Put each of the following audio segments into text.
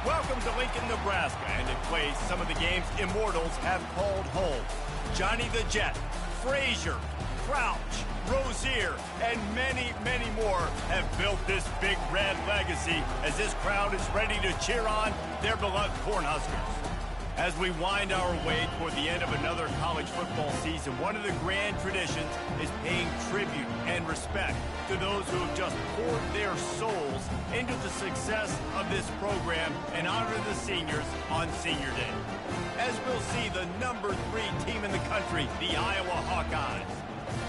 Welcome to Lincoln, Nebraska, and it plays some of the games immortals have called home. Johnny the Jet, Frazier, Crouch, Rozier, and many, many more have built this big red legacy as this crowd is ready to cheer on their beloved Cornhuskers. As we wind our way toward the end of another college football season, one of the grand traditions is paying tribute and respect to those who have just poured their souls into the success of this program and honor the seniors on Senior Day. As we'll see the number 3 team in the country, the Iowa Hawkeyes,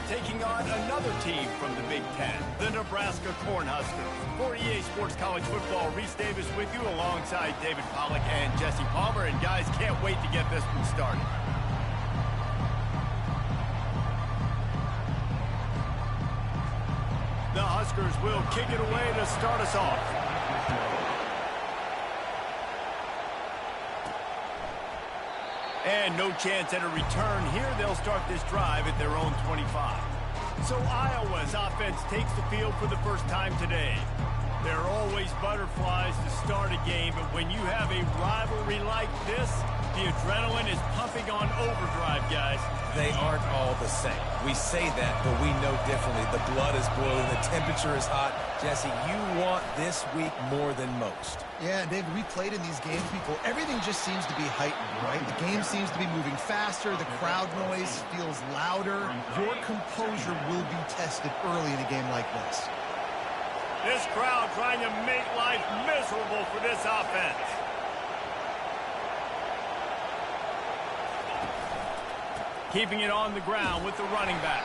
taking on another team from the Big Ten, the Nebraska Cornhuskers. For EA Sports College Football, Reese Davis with you alongside David Pollack and Jesse Palmer. And guys, can't wait to get this one started. The Huskers will kick it away to start us off. And no chance at a return here. They'll start this drive at their own 25. So Iowa's offense takes the field for the first time today. There are always butterflies to start a game, but when you have a rivalry like this, the adrenaline is pumping on overdrive, guys. They aren't all the same. We say that, but we know differently. The blood is boiling. The temperature is hot. Jesse, you want this week more than most. Yeah, David, we played in these games before. Everything just seems to be heightened, right? The game seems to be moving faster. The crowd noise feels louder. Your composure will be tested early in a game like this. This crowd trying to make life miserable for this offense. Keeping it on the ground with the running back.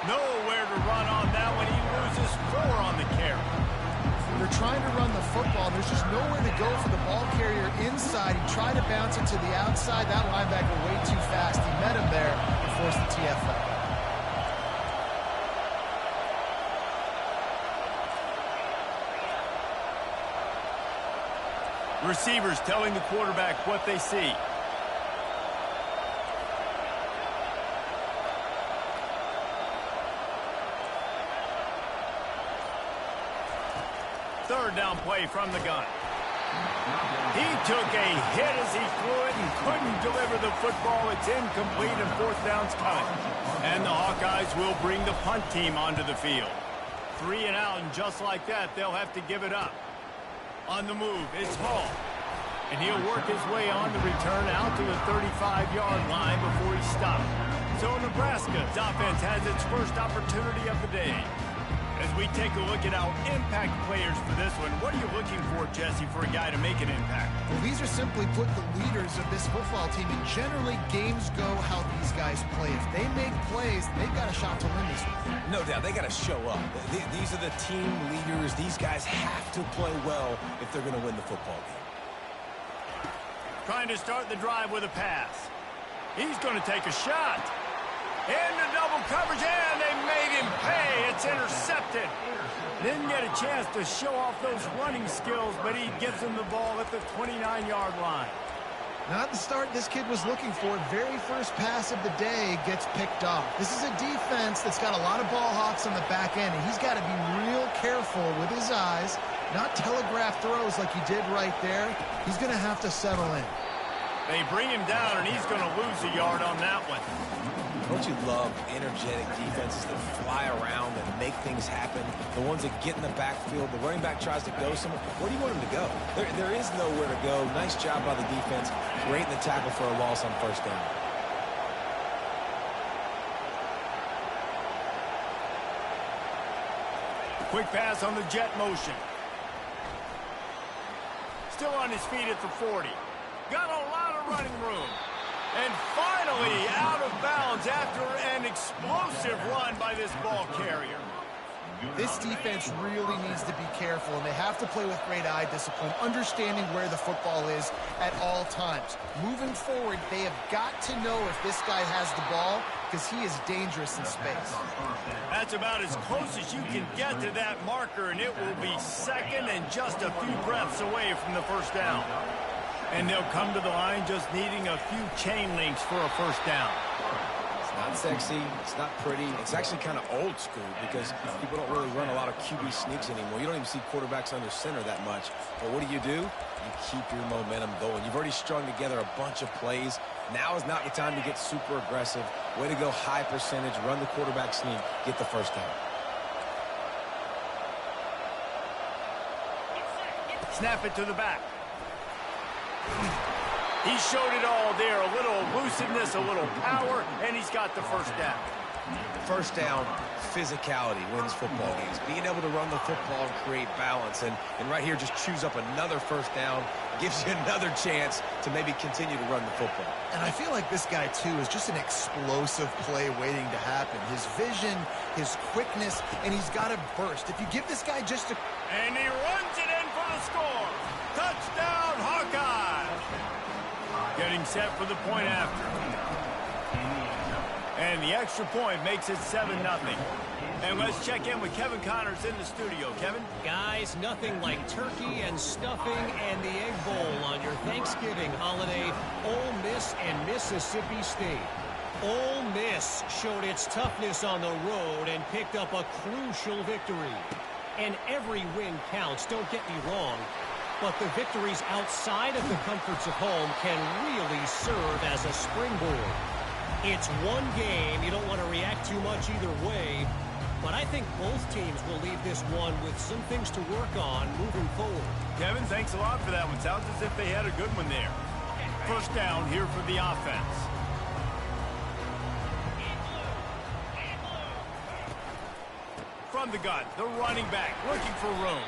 Nowhere to run on that one. He loses 4 on the carry. They're trying to run the football. There's just nowhere to go for the ball carrier inside. He tried to bounce it to the outside. That linebacker way too fast. He met him there and forced the TFL. Receivers telling the quarterback what they see. Third down play from the gun. He took a hit as he threw it and couldn't deliver the football. It's incomplete and 4th down's coming. And the Hawkeyes will bring the punt team onto the field. 3 and out, and just like that, they'll have to give it up. On the move, it's Hall. And he'll work his way on the return out to the 35-yard line before he's stopped. So Nebraska's offense has its first opportunity of the day. As we take a look at our impact players for this one, what are you looking for, Jesse, for a guy to make an impact? Well, these are simply put the leaders of this football team, and generally games go how these guys play. If they make plays, they've got a shot to win this one. No doubt, they got to show up. These are the team leaders. These guys have to play well if they're going to win the football game. Trying to start the drive with a pass. He's going to take a shot. Into double coverage, and they made him pay. It's intercepted. Didn't get a chance to show off those running skills, but he gives him the ball at the 29-yard line. Not the start this kid was looking for. Very first pass of the day gets picked off. This is a defense that's got a lot of ball hawks on the back end, and he's got to be real careful with his eyes, not telegraph throws like he did right there. He's going to have to settle in. They bring him down, and he's going to lose a yard on that one. Don't you love energetic defenses that fly around and make things happen? The ones that get in the backfield, the running back tries to go somewhere. Where do you want him to go? There is nowhere to go. Nice job by the defense. Great in the tackle for a loss on first down. Quick pass on the jet motion. Still on his feet at the 40. Got a lot of running room. And finally out of bounds after an explosive run by this ball carrier. This defense really needs to be careful, and they have to play with great eye discipline, understanding where the football is at all times. Moving forward, they have got to know if this guy has the ball, because he is dangerous in space. That's about as close as you can get to that marker, and it will be second and just a few breaths away from the first down. And they'll come to the line just needing a few chain links for a first down. It's not not sexy. It's not pretty. It's actually kind of old school because people don't really run a lot of QB sneaks anymore. You don't even see quarterbacks under center that much. But what do? You keep your momentum going. You've already strung together a bunch of plays. Now is not the time to get super aggressive. Way to go high percentage, run the quarterback sneak, get the first down. Snap it to the back. He showed it all there. A little elusiveness, a little power, and he's got the first down. First down, physicality wins football games. Being able to run the football and create balance. And right here, just choose up another first down. Gives you another chance to maybe continue to run the football. And I feel like this guy, too, is just an explosive play waiting to happen. His vision, his quickness, and he's got a burst. If you give this guy just a... And he runs it in for the score. Touchdown, Hawkeye. Getting set for the point after. And the extra point makes it 7-0. And let's check in with Kevin Connors in the studio. Kevin? Guys, nothing like turkey and stuffing and the Egg Bowl on your Thanksgiving holiday. Ole Miss and Mississippi State. Ole Miss showed its toughness on the road and picked up a crucial victory. And every win counts, don't get me wrong. But the victories outside of the comforts of home can really serve as a springboard. It's one game. You don't want to react too much either way. But I think both teams will leave this one with some things to work on moving forward. Kevin, thanks a lot for that one. Sounds as if they had a good one there. First down here for the offense. From the gun, the running back looking for room.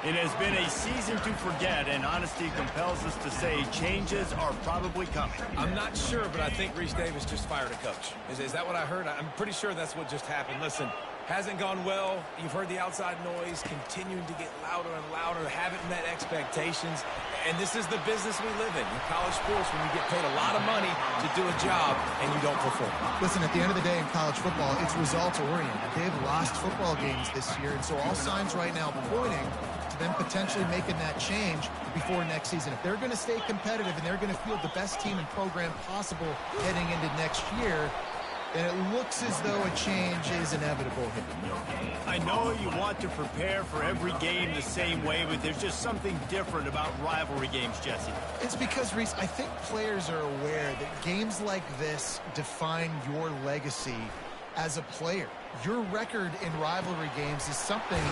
It has been a season to forget, and honesty compels us to say changes are probably coming. I'm not sure, but I think Reese Davis just fired a coach. Is that what I heard? I'm pretty sure that's what just happened. Listen, hasn't gone well. You've heard the outside noise continuing to get louder and louder. Haven't met expectations. And this is the business we live in college sports, when you get paid a lot of money to do a job and you don't perform. Listen, at the end of the day in college football, it's results-oriented. They've lost football games this year, and so all signs right now pointing to them potentially making that change before next season. If they're going to stay competitive and they're going to field the best team and program possible heading into next year, then it looks as though a change is inevitable here. I know you want to prepare for every game the same way, but there's just something different about rivalry games, Jesse. It's because, Reese, I think players are aware that games like this define your legacy as a player. Your record in rivalry games is something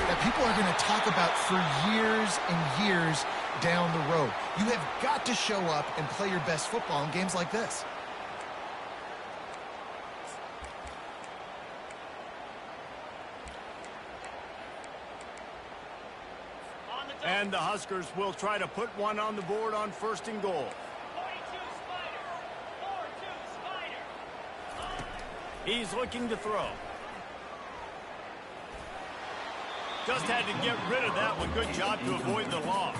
that people are going to talk about for years and years down the road. You have got to show up and play your best football in games like this. And the Huskers will try to put one on the board on first and goal. 42 Spider. 42 Spider. He's looking to throw. Just had to get rid of that one. Good job to avoid the loss.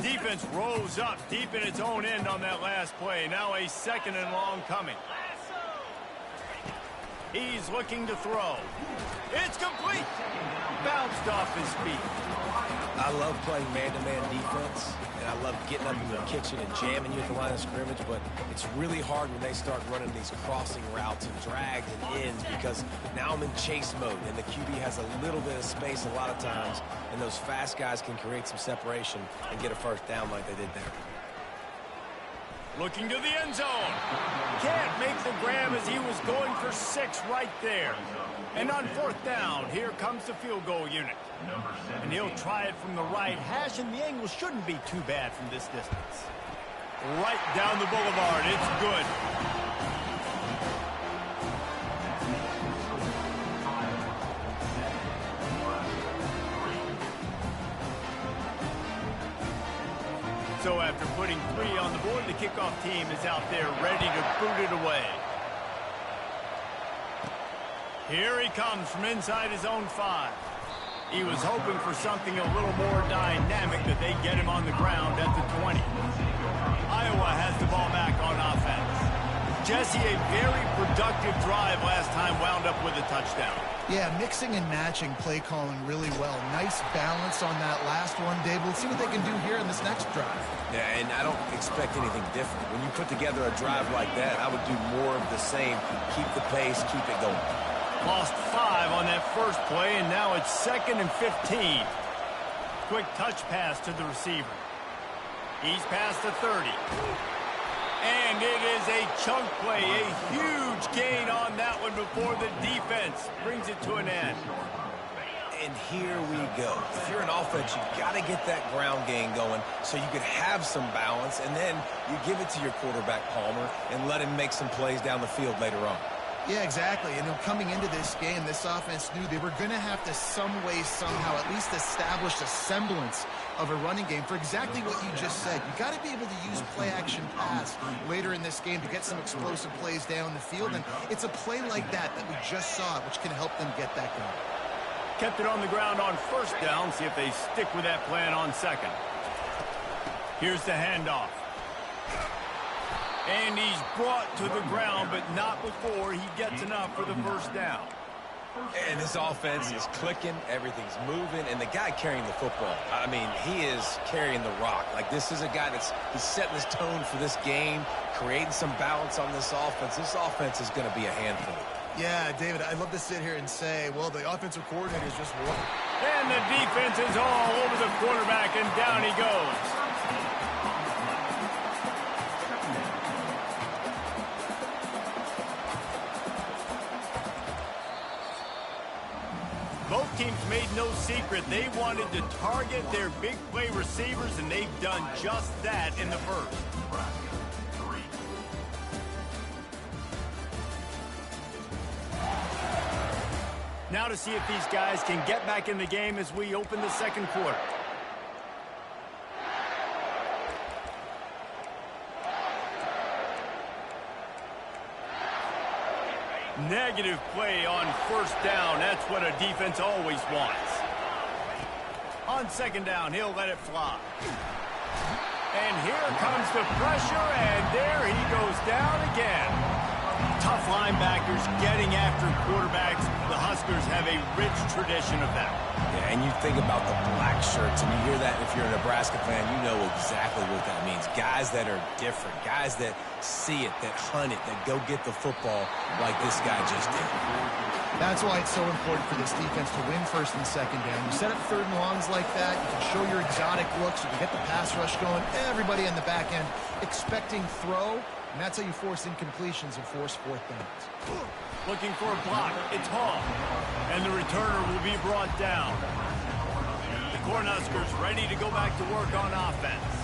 Defense rose up deep in its own end on that last play. Now a second and long coming. He's looking to throw. It's complete. Bounced off his feet. I love playing man-to-man defense, and I love getting up in the kitchen and jamming you at the line of scrimmage, but it's really hard when they start running these crossing routes and drags and ends, because now I'm in chase mode, and the QB has a little bit of space a lot of times, and those fast guys can create some separation and get a first down like they did there. Looking to the end zone. Can't make the grab as he was going for 6 right there. And on fourth down, here comes the field goal unit. And he'll try it from the right hash, and the angle shouldn't be too bad from this distance. Right down the boulevard. It's good. So after putting 3 on the board, the kickoff team is out there ready to boot it away. Here he comes from inside his own 5. He was hoping for something a little more dynamic, that they get him on the ground at the 20. Iowa has the ball back on offense. Jesse, a very productive drive last time wound up with a touchdown. Yeah, mixing and matching play calling really well. Nice balance on that last one, Dave. Let's see what they can do here in this next drive. Yeah, and I don't expect anything different. When you put together a drive like that, I would do more of the same. Keep the pace, keep it going. Lost 5 on that first play, and now it's 2nd and 15. Quick touch pass to the receiver. He's past the 30. And it is a chunk play, a huge gain on that one before the defense brings it to an end. And here we go. If you're an offense, you got to get that ground game going so you could have some balance, and then you give it to your quarterback, Palmer, and let him make some plays down the field later on. Yeah, exactly. And coming into this game, this offense knew they were going to have to some way, somehow, at least establish a semblance of a running game for exactly what you just said. You got to be able to use play-action pass later in this game to get some explosive plays down the field. And it's a play like that we just saw, which can help them get that going. Kept it on the ground on first down. See if they stick with that plan on second. Here's the handoff. And he's brought to the ground, but not before he gets enough for the first down. And this offense is clicking, everything's moving, and the guy carrying the football, I mean, he is carrying the rock. Like, this is a guy he's setting this tone for this game, creating some balance on this offense. This offense is going to be a handful. Yeah, David, I'd love to sit here and say, well, the offensive coordinator is just one. And the defense is all over the quarterback, and down he goes. Both teams made no secret they wanted to target their big play receivers, and they've done just that in the first. Now to see if these guys can get back in the game as we open the second quarter. Negative play on first down. That's what a defense always wants. On second down, he'll let it fly. And here comes the pressure, and there he goes down again. Tough linebackers getting after quarterbacks. The Huskers have a rich tradition of that. Yeah, and you think about the black shirts, and you hear that if you're a Nebraska fan, you know exactly what that means. Guys that are different, guys that see it, that hunt it, that go get the football like this guy just did. That's why it's so important for this defense to win first and second down. You set up third and longs like that, you can show your exotic looks, you can get the pass rush going, everybody in the back end expecting throw, and that's how you force incompletions and force fourth downs. Looking for a block. It's Hall. And the returner will be brought down. The Cornhuskers ready to go back to work on offense.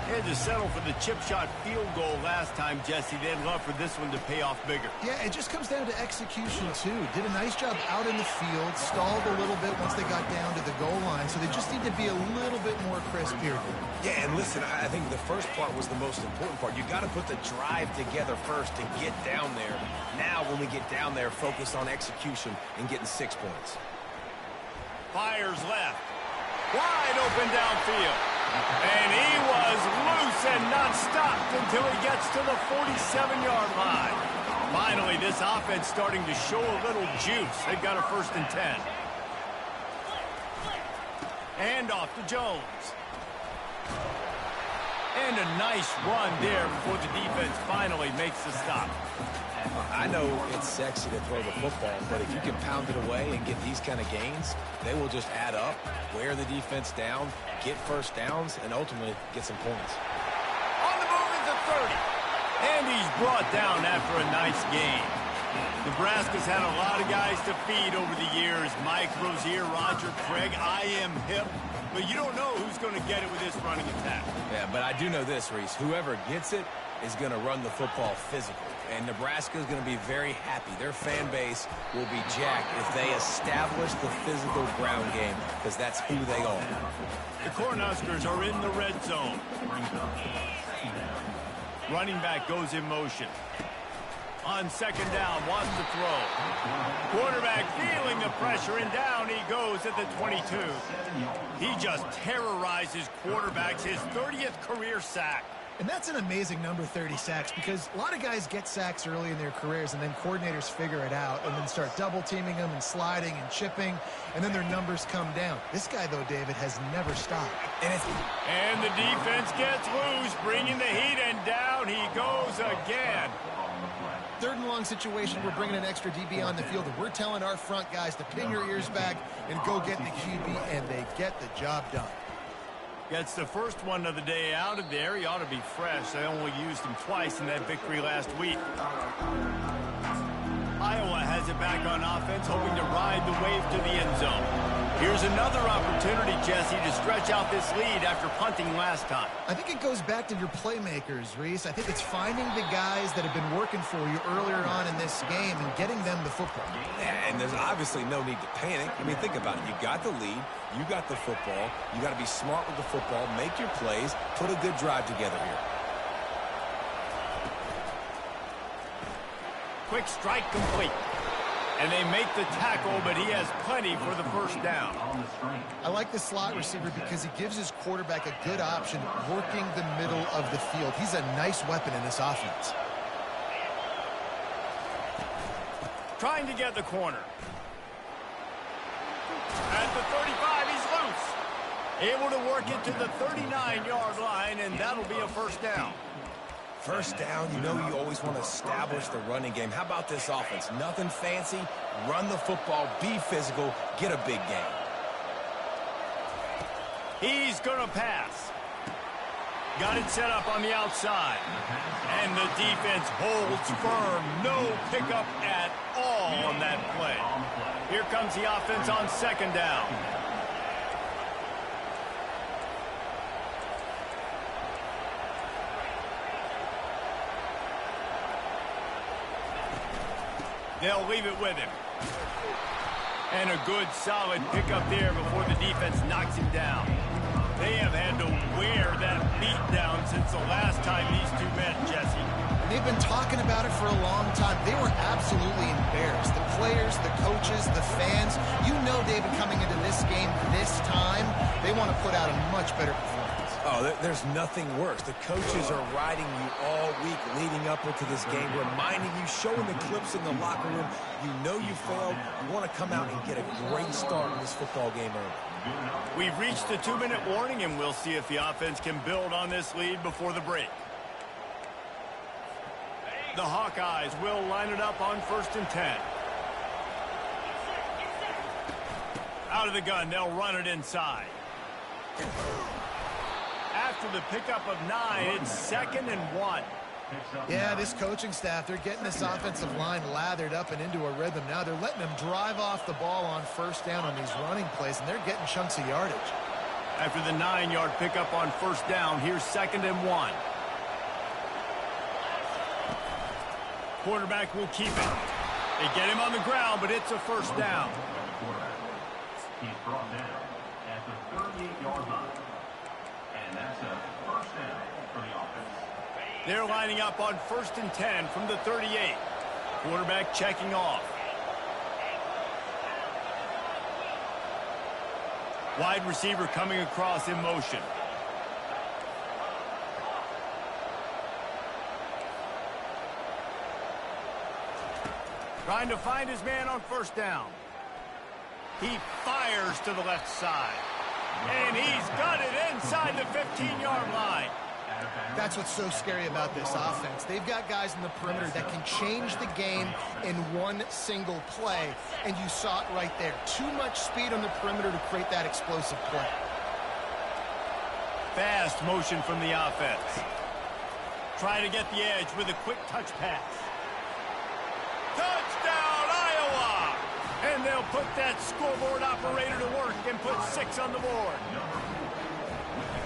They had to settle for the chip shot field goal last time, Jesse. They'd love for this one to pay off bigger. Yeah, it just comes down to execution, too. Did a nice job out in the field, stalled a little bit once they got down to the goal line, so they just need to be a little bit more crisp here. Yeah, and listen, I think the first part was the most important part. You got to put the drive together first to get down there. Now, when we get down there, focus on execution and getting 6 points. Fires left. Wide open downfield. And he was loose and not stopped until he gets to the 47-yard line. Finally, this offense starting to show a little juice. They've got a 1st and 10. Handoff to Jones. And a nice run there before the defense finally makes the stop. I know it's sexy to throw the football, but if you can pound it away and get these kind of gains, they will just add up, wear the defense down, get first downs, and ultimately get some points. On the move is the 30. And he's brought down after a nice game. Nebraska's had a lot of guys to feed over the years. Mike Rozier, Roger Craig, I am hip. But you don't know who's going to get it with this running attack. Yeah, but I do know this, Reese. Whoever gets it is going to run the football physically. And Nebraska is going to be very happy. Their fan base will be jacked if they establish the physical ground game, because that's who they are. The Cornhuskers are in the red zone. Running back goes in motion. On second down, wants to throw. Quarterback feeling the pressure, and down he goes at the 22. He just terrorizes quarterbacks, his 30th career sack. And that's an amazing number, 30 sacks, because a lot of guys get sacks early in their careers, and then coordinators figure it out and then start double-teaming them and sliding and chipping, and then their numbers come down. This guy, though, David, has never stopped. And the defense gets loose, bringing the heat, and down he goes again. Third and long situation, we're bringing an extra DB on the field, and we're telling our front guys to pin your ears back and go get the QB, and they get the job done. Gets the first one of the day out of there. He ought to be fresh. They only used him twice in that victory last week. Iowa has it back on offense, hoping to ride the wave to the end zone. Here's another opportunity, Jesse, to stretch out this lead after punting last time. I think it goes back to your playmakers, Reese. I think it's finding the guys that have been working for you earlier on in this game and getting them the football. And there's obviously no need to panic. I mean, think about it. You got the lead. You got the football. You got to be smart with the football, make your plays, put a good drive together here. Quick strike complete. And they make the tackle, but he has plenty for the first down. I like the slot receiver because he gives his quarterback a good option working the middle of the field. He's a nice weapon in this offense. Trying to get the corner. At the 35, he's loose. Able to work it to the 39-yard line, and that'll be a first down. First down, you know you always want to establish the running game. How about this offense? Nothing fancy. Run the football, be physical, get a big gain. He's going to pass. Got it set up on the outside. And the defense holds firm. No pickup at all on that play. Here comes the offense on second down. They'll leave it with him. And a good, solid pickup there before the defense knocks him down. They have had to wear that beat down since the last time these two met, Jesse. They've been talking about it for a long time. They were absolutely embarrassed. The players, the coaches, the fans. You know, David, coming into this game this time, they want to put out a much better performance. Oh, there's nothing worse. The coaches are riding you all week leading up into this game, reminding you, showing the clips in the locker room. You know you failed. You want to come out and get a great start in this football game early. We've reached the 2-minute warning, and we'll see if the offense can build on this lead before the break. The Hawkeyes will line it up on 1st and 10. Out of the gun, they'll run it inside. After the pickup of 9, it's 2nd and 1. Yeah, this coaching staff, they're getting this offensive line lathered up and into a rhythm. Now they're letting them drive off the ball on first down on these running plays, and they're getting chunks of yardage. After the 9-yard pickup on first down, here's 2nd and 1. Quarterback will keep it. They get him on the ground, but it's a first down. He's brought down at the 38-yard line. And that's a first down for the offense. They're lining up on 1st and 10 from the 38. Quarterback checking off. Wide receiver coming across in motion. Trying to find his man on first down. He fires to the left side. And he's got it inside the 15-yard line. That's what's so scary about this offense. They've got guys in the perimeter that can change the game in one single play, and you saw it right there. Too much speed on the perimeter to create that explosive play. Fast motion from the offense. Trying to get the edge with a quick touch pass. Touchdown, Iowa! And they'll put that scoreboard operator to work and put 6 on the board.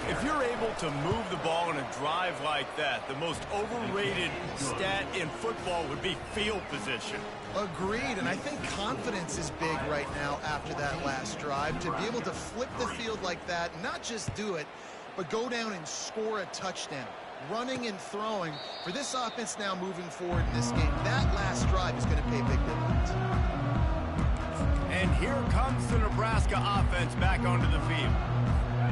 If you're able to move the ball in a drive like that, the most overrated stat in football would be field position. Agreed, and I think confidence is big right now after that last drive. To be able to flip the field like that, not just do it, but go down and score a touchdown. Running and throwing for this offense now moving forward in this game. That last drive is going to pay big dividends. And here comes the Nebraska offense back onto the field.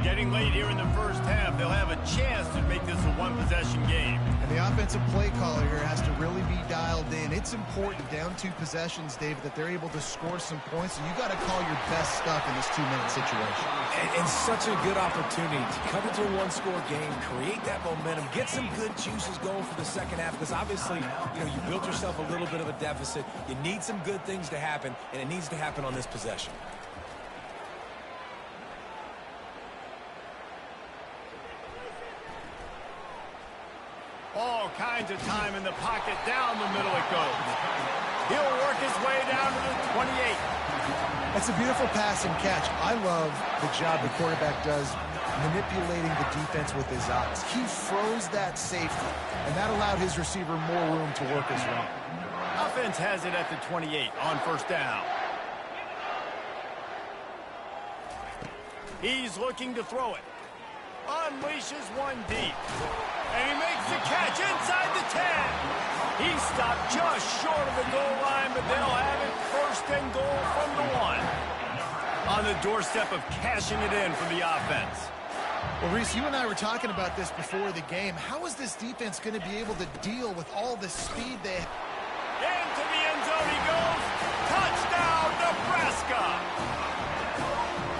Getting late here in the first half, they'll have a chance to make this a one-possession game. And the offensive play caller here has to really be dialed in. It's important, down 2 possessions, David, that they're able to score some points. So you got to call your best stuff in this 2-minute situation. And such a good opportunity to come into a one-score game, create that momentum, get some good juices going for the second half, because obviously, you built yourself a little bit of a deficit. You need some good things to happen, and it needs to happen on this possession. All kinds of time in the pocket. Down the middle it goes. He'll work his way down to the 28. That's a beautiful pass and catch. I love the job the quarterback does manipulating the defense with his eyes. He froze that safety, and that allowed his receiver more room to work his route. Offense has it at the 28 on first down. He's looking to throw it. Unleashes one deep. And he makes the catch inside the 10. He stopped just short of the goal line, but they'll have it first and goal from the 1. On the doorstep of cashing it in for the offense. Well, Reese, you and I were talking about this before the game. How is this defense going to be able to deal with all the speed they have? Into the end zone he goes. Touchdown, Nebraska.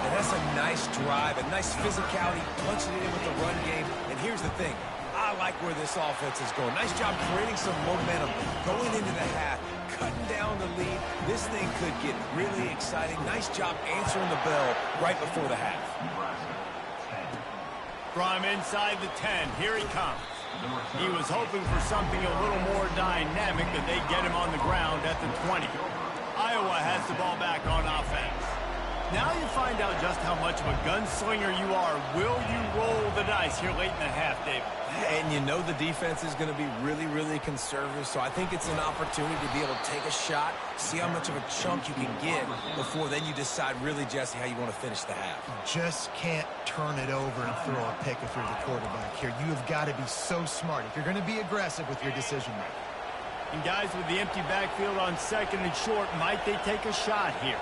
And that's a nice drive, a nice physicality, punching it in with the run game. And here's the thing. I like where this offense is going. Nice job creating some momentum, going into the half, cutting down the lead. This thing could get really exciting. Nice job answering the bell right before the half. From inside the 10, here he comes. He was hoping for something a little more dynamic, that they get him on the ground at the 20. Iowa has the ball back on offense. Now you find out just how much of a gunslinger you are. Will you roll the dice here late in the half, David? And you know the defense is going to be really, really conservative, so I think it's an opportunity to be able to take a shot, see how much of a chunk you can get before then you decide really, Jesse, how you want to finish the half. Just can't turn it over and throw a pick if you're the quarterback here. You have got to be so smart if you're going to be aggressive with your decision-making. And guys with the empty backfield on second and short, might they take a shot here?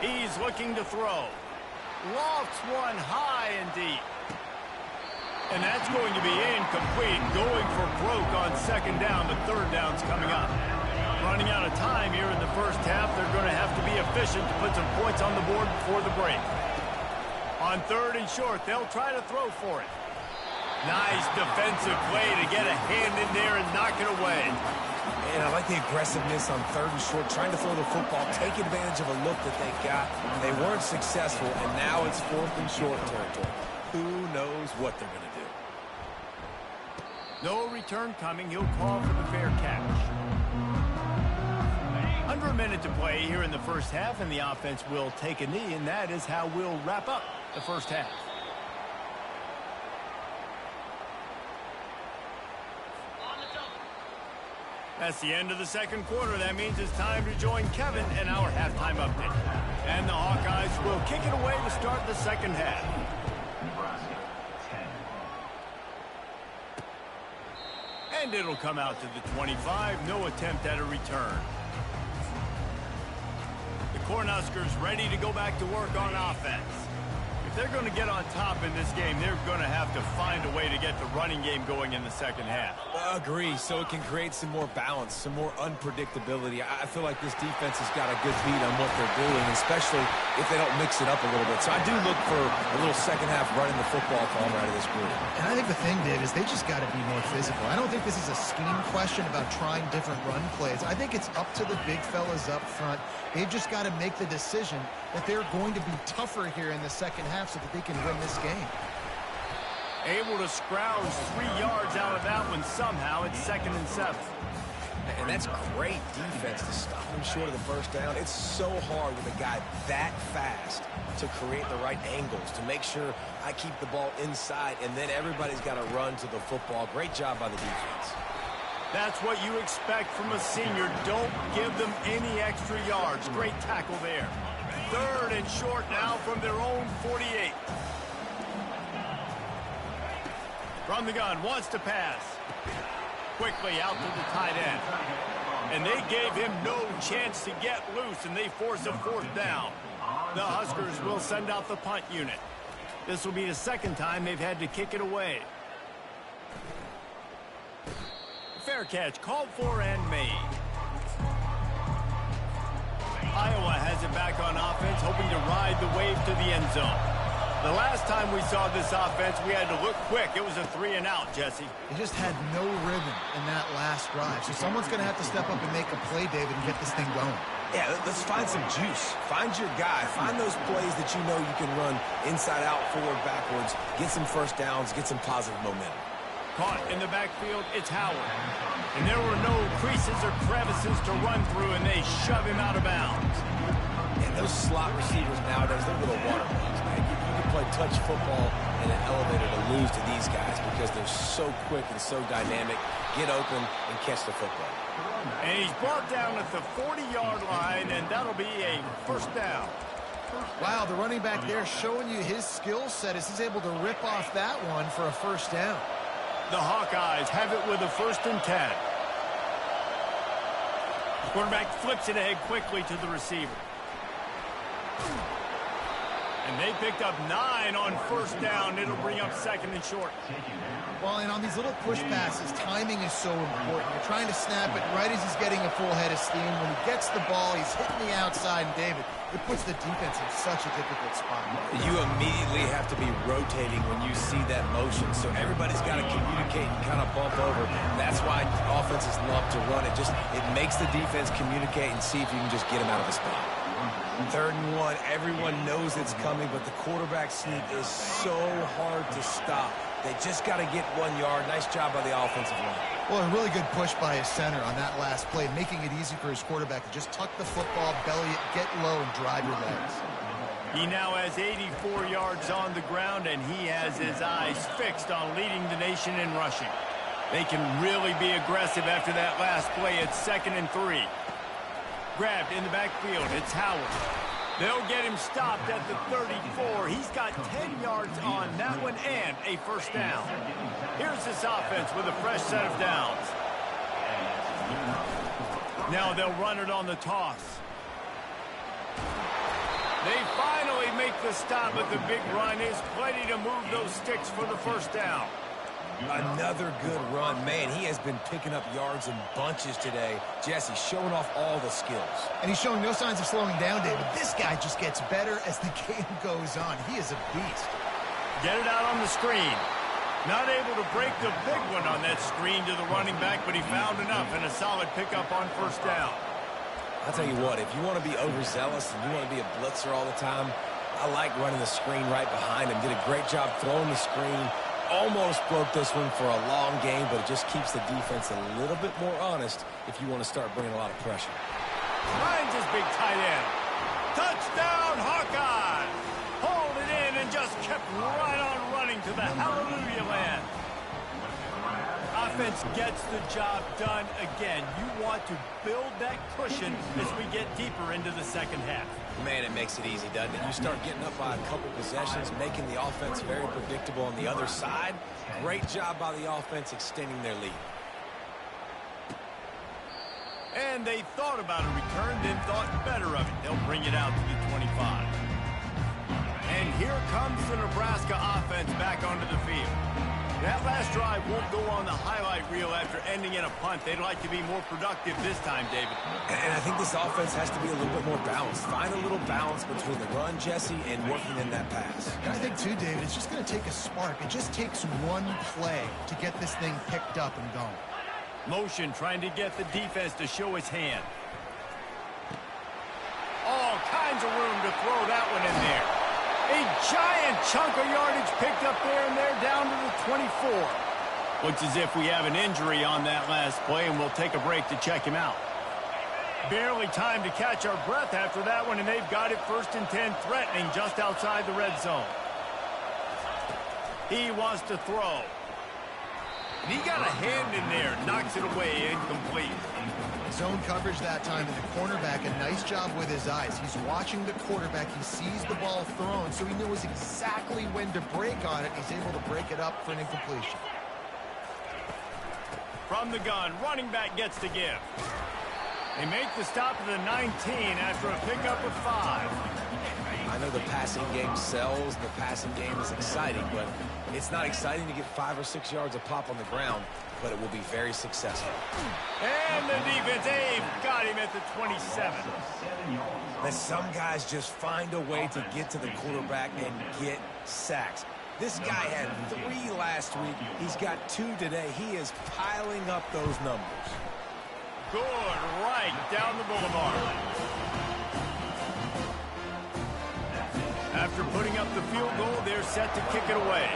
He's looking to throw. Lofts one high and deep. And that's going to be incomplete. Going for broke on second down. The third down's coming up. Running out of time here in the first half. They're going to have to be efficient to put some points on the board before the break. On third and short, they'll try to throw for it. Nice defensive play to get a hand in there and knock it away. And I like the aggressiveness on third and short, trying to throw the football, take advantage of a look that they got. They weren't successful, and now it's fourth and short territory. Who knows what they're going to do? No return coming. He'll call for the fair catch. Under a minute to play here in the first half, and the offense will take a knee, and that is how we'll wrap up the first half. That's the end of the second quarter. That means it's time to join Kevin in our halftime update. And the Hawkeyes will kick it away to start the second half. And it'll come out to the 25. No attempt at a return. The Cornhuskers ready to go back to work on offense. If they're going to get on top in this game, they're going to have to find a way to get the running game going in the second half. Agree, so it can create some more balance, some more unpredictability. I feel like this defense has got a good beat on what they're doing, especially if they don't mix it up a little bit. So I do look for a little second half running the football from out of this group. And I think the thing, Dave, is they just got to be more physical. I don't think this is a scheme question about trying different run plays. I think it's up to the big fellas up front. They've just got to make the decision that they're going to be tougher here in the second half so that they can win this game. Able to scrounge 3 yards out of that one somehow. It's 2nd and 7. And that's great defense to stop him short of the first down. It's so hard with a guy that fast to create the right angles, to make sure I keep the ball inside, and then everybody's got to run to the football. Great job by the defense. That's what you expect from a senior. Don't give them any extra yards. Great tackle there. 3rd and short now from their own 48. From the gun, wants to pass. Quickly out to the tight end. And they gave him no chance to get loose, and they force a 4th down. The Huskers will send out the punt unit. This will be the second time they've had to kick it away. Fair catch called for and made. Iowa has it back on offense, hoping to ride the wave to the end zone. The last time we saw this offense, we had to look quick. It was a 3-and-out, Jesse. They just had no rhythm in that last drive. So someone's going to have to step up and make a play, David, and get this thing going. Yeah, let's find some juice. Find your guy. Find those plays that you know you can run inside out, forward, backwards. Get some first downs. Get some positive momentum. Caught in the backfield, it's Howard. And there were no creases or crevices to run through, and they shove him out of bounds. And those slot receivers nowadays, they're little water bugs, man. You can play touch football in an elevator to lose to these guys because they're so quick and so dynamic. Get open and catch the football. And he's brought down at the 40-yard line, and that'll be a first down. Wow, the running back there showing you his skill set as he's able to rip off that one for a first down. The Hawkeyes have it with a 1st and 10. Quarterback flips it ahead quickly to the receiver. And they picked up 9 on first down. It'll bring up 2nd and short. Well, and on these little push passes, timing is so important. You're trying to snap it right as he's getting a full head of steam. When he gets the ball, he's hitting the outside. And, David, it puts the defense in such a difficult spot. You immediately have to be rotating when you see that motion. So everybody's got to communicate and kind of bump over. That's why offenses love to run it. It makes the defense communicate and see if you can just get him out of a spot. 3rd and 1. Everyone knows it's coming, but the quarterback sneak is so hard to stop. They just got to get 1 yard. Nice job by the offensive line. Well, a really good push by his center on that last play, making it easy for his quarterback to just tuck the football, belly it, get low, and drive your legs. He now has 84 yards on the ground, and he has his eyes fixed on leading the nation in rushing. They can really be aggressive after that last play. It's 2nd and 3. Grabbed in the backfield. It's Howard. They'll get him stopped at the 34. He's got 10 yards on that one and a first down. Here's this offense with a fresh set of downs. Now they'll run it on the toss. They finally make the stop, but the big run is plenty to move those sticks for the first down. Another good run. Man, he has been picking up yards in bunches today. Jesse showing off all the skills. And he's showing no signs of slowing down, David. This guy just gets better as the game goes on. He is a beast. Get it out on the screen. Not able to break the big one on that screen to the running back, but he found enough and a solid pickup on first down. I'll tell you what, if you want to be overzealous and you want to be a blitzer all the time, I like running the screen right behind him. Did a great job throwing the screen. Almost broke this one for a long game, but it just keeps the defense a little bit more honest if you want to start bringing a lot of pressure. Finds his big tight end. Touchdown, Hawkeye! Hauled it in and just kept right on running to the hallelujah land. Offense gets the job done again. You want to build that cushion as we get deeper into the second half. Man, it makes it easy, doesn't it? You start getting up by a couple possessions, making the offense very predictable on the other side. Great job by the offense extending their lead. And they thought about a return, then thought better of it. They'll bring it out to the 25. And here comes the Nebraska offense back onto the field. That last drive won't go on the highlight reel after ending in a punt. They'd like to be more productive this time, David. And I think this offense has to be a little bit more balanced. Find a little balance between the run, Jesse, and working in that pass. And I think, too, David, it's just going to take a spark. It just takes one play to get this thing picked up and going. Motion trying to get the defense to show his hand. All kinds of room to throw that one in there. A giant chunk of yardage picked up there, and they're down to the 24. Looks as if we have an injury on that last play, and we'll take a break to check him out. Barely time to catch our breath after that one, and they've got it 1st and 10, threatening just outside the red zone. He wants to throw. And he got a hand in there, knocks it away, incomplete. Zone coverage that time, and the cornerback, a nice job with his eyes. He's watching the quarterback. He sees the ball thrown, so he knows exactly when to break on it. He's able to break it up for an incompletion. From the gun, running back gets to give. They make the stop at the 19 after a pickup of 5. I know the passing game sells, the passing game is exciting, but it's not exciting to get 5 or 6 yards of pop on the ground, but it will be very successful. And the defense, Abe, got him at the 27. That some guys just find a way to get to the quarterback and get sacks. This guy had 3 last week. He's got 2 today. He is piling up those numbers. Good, right down the boulevard. After putting up the field goal, they're set to kick it away.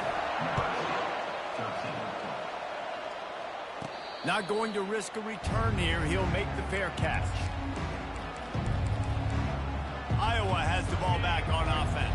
Not going to risk a return here. He'll make the fair catch. Iowa has the ball back on offense.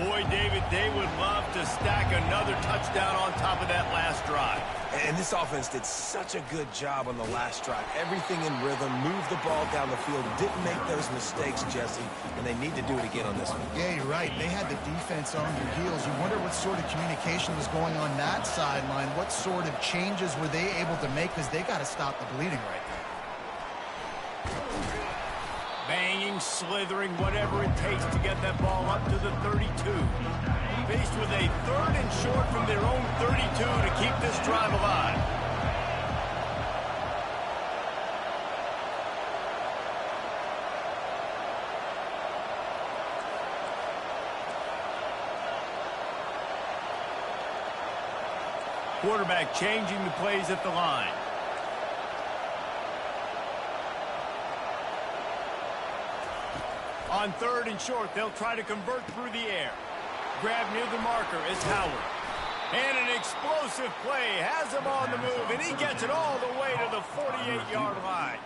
Boy, David, they would love to stack another touchdown on top of that last drive. And this offense did such a good job on the last drive. Everything in rhythm, moved the ball down the field, didn't make those mistakes, Jesse, and they need to do it again on this one. Yeah, you're right. They had the defense on their heels. You wonder what sort of communication was going on that sideline. What sort of changes were they able to make, because they got to stop the bleeding right now. Banging, slithering, whatever it takes to get that ball up to the 32. Faced with a 3rd and short from their own 32 to keep this drive alive. Quarterback changing the plays at the line. On 3rd and short, they'll try to convert through the air. Grab near the marker is Howard. And an explosive play has him on the move, and he gets it all the way to the 48-yard line.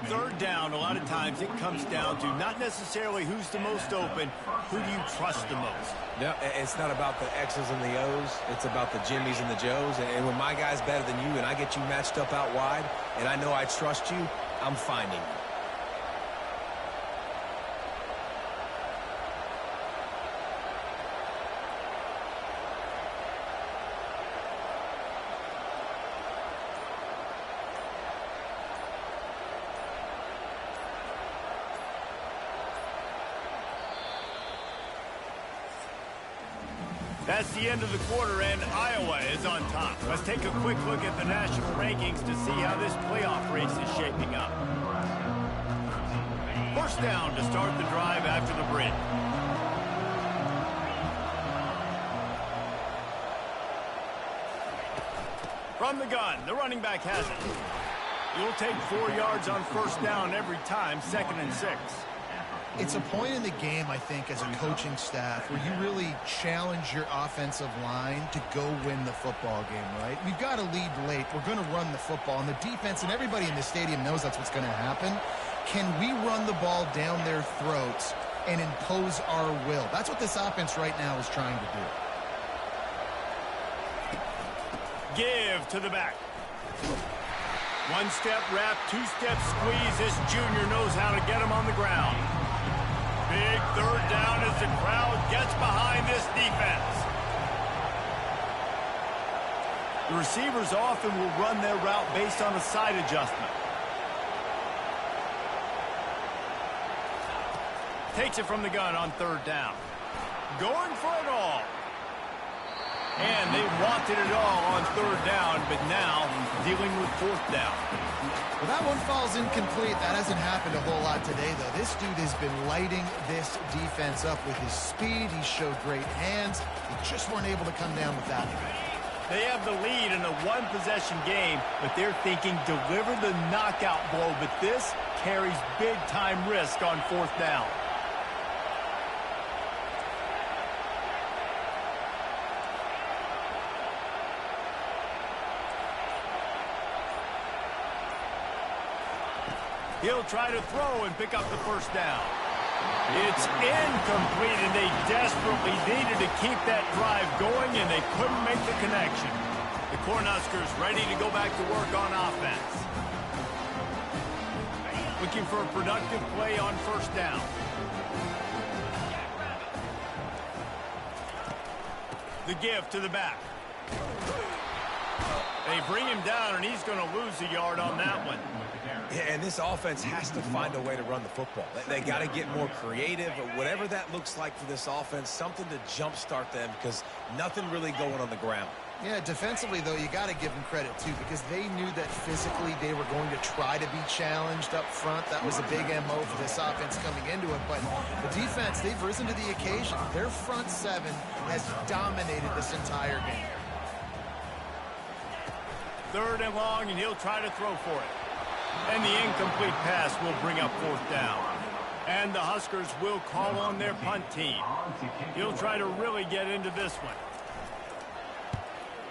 3rd down, a lot of times it comes down to not necessarily who's the most open, who do you trust the most? No, it's not about the X's and the O's. It's about the Jimmies and the Joes. And when my guy's better than you and I get you matched up out wide, and I know I trust you, I'm finding you. That's the end of the quarter, and Iowa is on top. Let's take a quick look at the national rankings to see how this playoff race is shaping up. 1st down to start the drive after the bridge. From the gun, the running back has it. You'll take 4 yards on 1st down every time, 2nd and 6. It's a point in the game, I think, as a coaching staff, where you really challenge your offensive line to go win the football game, right? We've got to lead late. We're going to run the football. And the defense and everybody in the stadium knows that's what's going to happen. Can we run the ball down their throats and impose our will? That's what this offense right now is trying to do. Give to the back. 1-step wrap, 2-step squeeze. This junior knows how to get him on the ground. Big 3rd down as the crowd gets behind this defense. The receivers often will run their route based on a side adjustment. Takes it from the gun on 3rd down. Going for it all. And they wanted it all on 3rd down, but now dealing with 4th down. Well, that one falls incomplete. That hasn't happened a whole lot today, though. This dude has been lighting this defense up with his speed. He showed great hands. They just weren't able to come down with that. They have the lead in a 1-possession game, but they're thinking deliver the knockout blow. But this carries big-time risk on 4th down. He'll try to throw and pick up the 1st down. It's incomplete, and they desperately needed to keep that drive going, and they couldn't make the connection. The Cornhuskers ready to go back to work on offense. Looking for a productive play on 1st down. The give to the back. They bring him down, and he's going to lose a yard on that one. Yeah, and this offense has to find a way to run the football. They got to get more creative, or whatever that looks like for this offense, something to jumpstart them, because nothing really going on the ground. Yeah, defensively, though, you got to give them credit, too, because they knew that physically they were going to try to be challenged up front. That was a big MO for this offense coming into it. But the defense, they've risen to the occasion. Their front seven has dominated this entire game. 3rd and long, and he'll try to throw for it. And the incomplete pass will bring up 4th down. And the Huskers will call on their punt team. He'll try to really get into this one.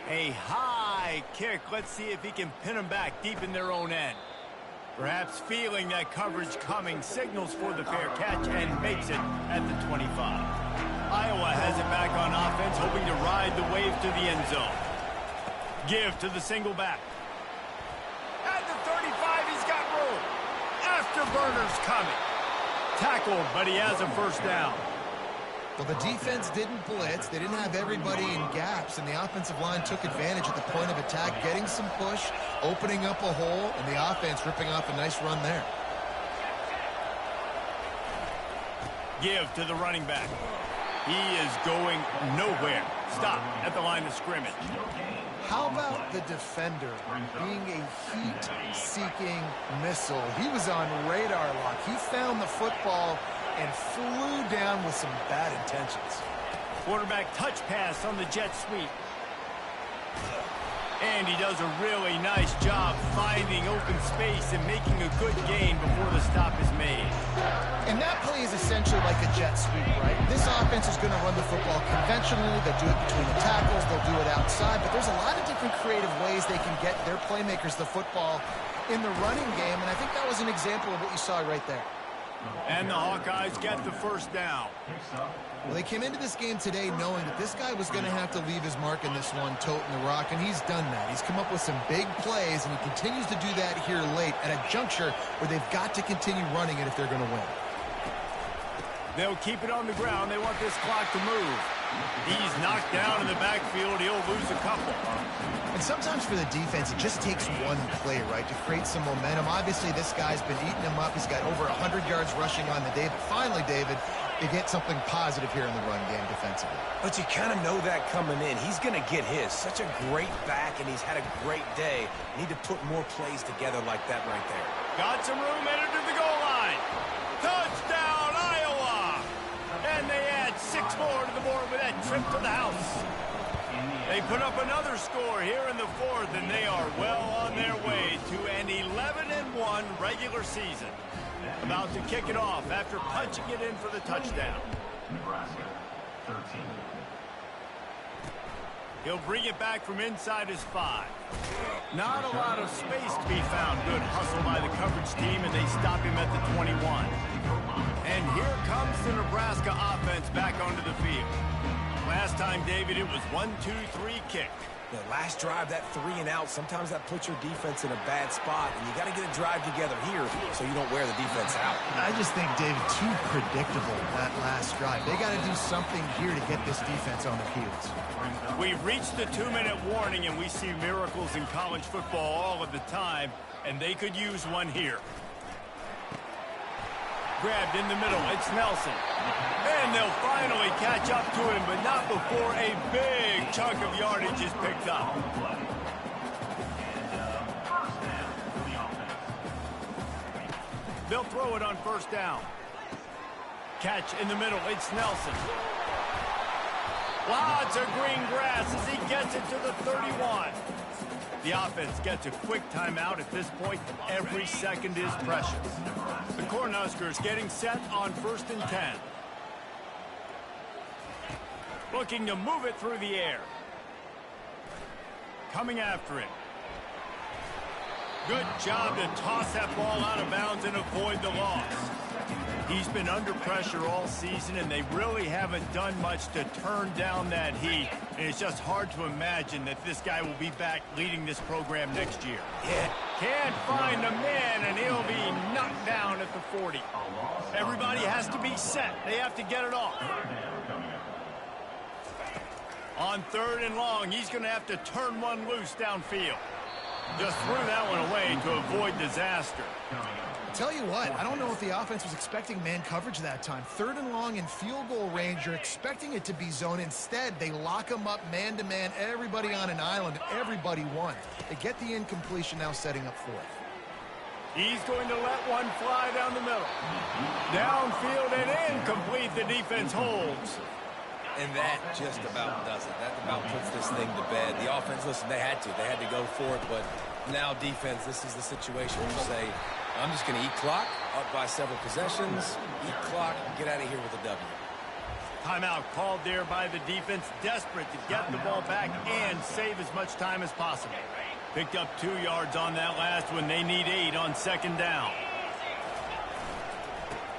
A high kick. Let's see if he can pin them back deep in their own end. Perhaps feeling that coverage coming, signals for the fair catch and makes it at the 25. Iowa has it back on offense, hoping to ride the wave to the end zone. Give to the single back. At the 35, he's got room. Afterburner's coming. Tackled, but he has a 1st down. Well, the defense didn't blitz. They didn't have everybody in gaps, and the offensive line took advantage at the point of attack, getting some push, opening up a hole, and the offense ripping off a nice run there. Give to the running back. He is going nowhere. Stop at the line of scrimmage. How about the defender being a heat-seeking missile? He was on radar lock. He found the football and flew down with some bad intentions. Quarterback touch pass on the jet sweep. And he does a really nice job finding open space and making a good gain before the stop is made. And that play is essentially like a jet sweep, right? This offense is going to run the football conventionally. They'll do it between the tackles. They'll do it outside. But there's a lot of different creative ways they can get their playmakers the football in the running game. And I think that was an example of what you saw right there. And the Hawkeyes get the 1st down. Well, they came into this game today knowing that this guy was going to have to leave his mark in this one, toting the rock, and he's done that. He's come up with some big plays, and he continues to do that here late at a juncture where they've got to continue running it if they're going to win. They'll keep it on the ground. They want this clock to move. He's knocked down in the backfield. He'll lose a couple. And sometimes for the defense, it just takes one play, right, to create some momentum. Obviously, this guy's been eating him up. He's got over 100 yards rushing on the day. But finally, David, they get something positive here in the run game defensively. But you kind of know that coming in. He's going to get his. Such a great back, and he's had a great day. Need to put more plays together like that right there. Got some room, headed to the goal line. Touchdown, Iowa! And they add 6 more to the board with that trip to the house. They put up another score here in the 4th, and they are well on their way to an 11-1 regular season. About to kick it off after punching it in for the touchdown. Nebraska, 13. He'll bring it back from inside his 5. Not a lot of space to be found. Good hustle by the coverage team, and they stop him at the 21. And here comes the Nebraska offense back onto the field. Last time, David, it was 1-2-3 kick. The last drive, that 3 and out, sometimes that puts your defense in a bad spot, and you got to get a drive together here so you don't wear the defense out. I just think, David, too predictable, that last drive. They got to do something here to get this defense on their heels. We've reached the 2-minute warning, and we see miracles in college football all of the time, and they could use one here. Grabbed in the middle, it's Nelson. And they'll finally catch up to him, but not before a big chunk of yardage is picked up. They'll throw it on 1st down. Catch in the middle, it's Nelson. Lots of green grass as he gets it to the 31. The offense gets a quick timeout at this point. Every second is precious. The Cornhuskers getting set on 1st and 10. Looking to move it through the air. Coming after it. Good job to toss that ball out of bounds and avoid the loss. He's been under pressure all season, and they really haven't done much to turn down that heat. And it's just hard to imagine that this guy will be back leading this program next year. Yeah. Can't find a man, and he'll be knocked down at the 40. Everybody has to be set. They have to get it off. On 3rd and long, he's going to have to turn one loose downfield. Just threw that one away to avoid disaster. Tell you what, I don't know if the offense was expecting man coverage that time. 3rd and long in field goal range, you're expecting it to be zone. Instead, they lock them up man-to-man, everybody on an island, everybody won. They get the incompletion, now setting up 4th. He's going to let one fly down the middle. Downfield and incomplete, the defense holds. And that just about does it. That about puts this thing to bed. The offense, listen, they had to go for it, but now defense, this is the situation where you say, I'm just going to eat clock, up by several possessions, eat clock, get out of here with a W. Timeout called there by the defense, desperate to get the ball back and save as much time as possible. Picked up 2 yards on that last one. They need 8 on 2nd down.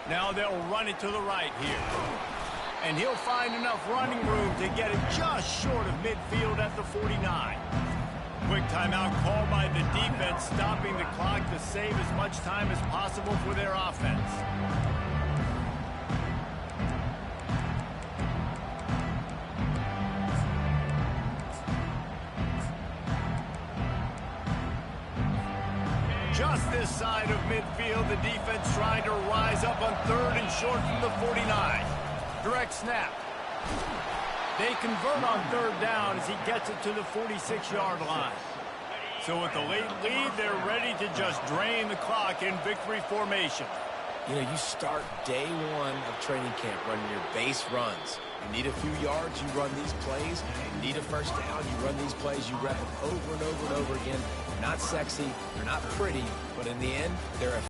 Now they'll run it to the right here. And he'll find enough running room to get it just short of midfield at the 49. Quick timeout called by the defense, stopping the clock to save as much time as possible for their offense. Just this side of midfield, the defense trying to rise up on 3rd and short from the 49. Direct snap. They convert on 3rd down as he gets it to the 46-yard line. So with the late lead, they're ready to just drain the clock in victory formation. You know, you start day 1 of training camp running your base runs. You need a few yards, you run these plays. You need a first down, you run these plays. You rep them over and over and over again. They're not sexy, they're not pretty, but in the end, they're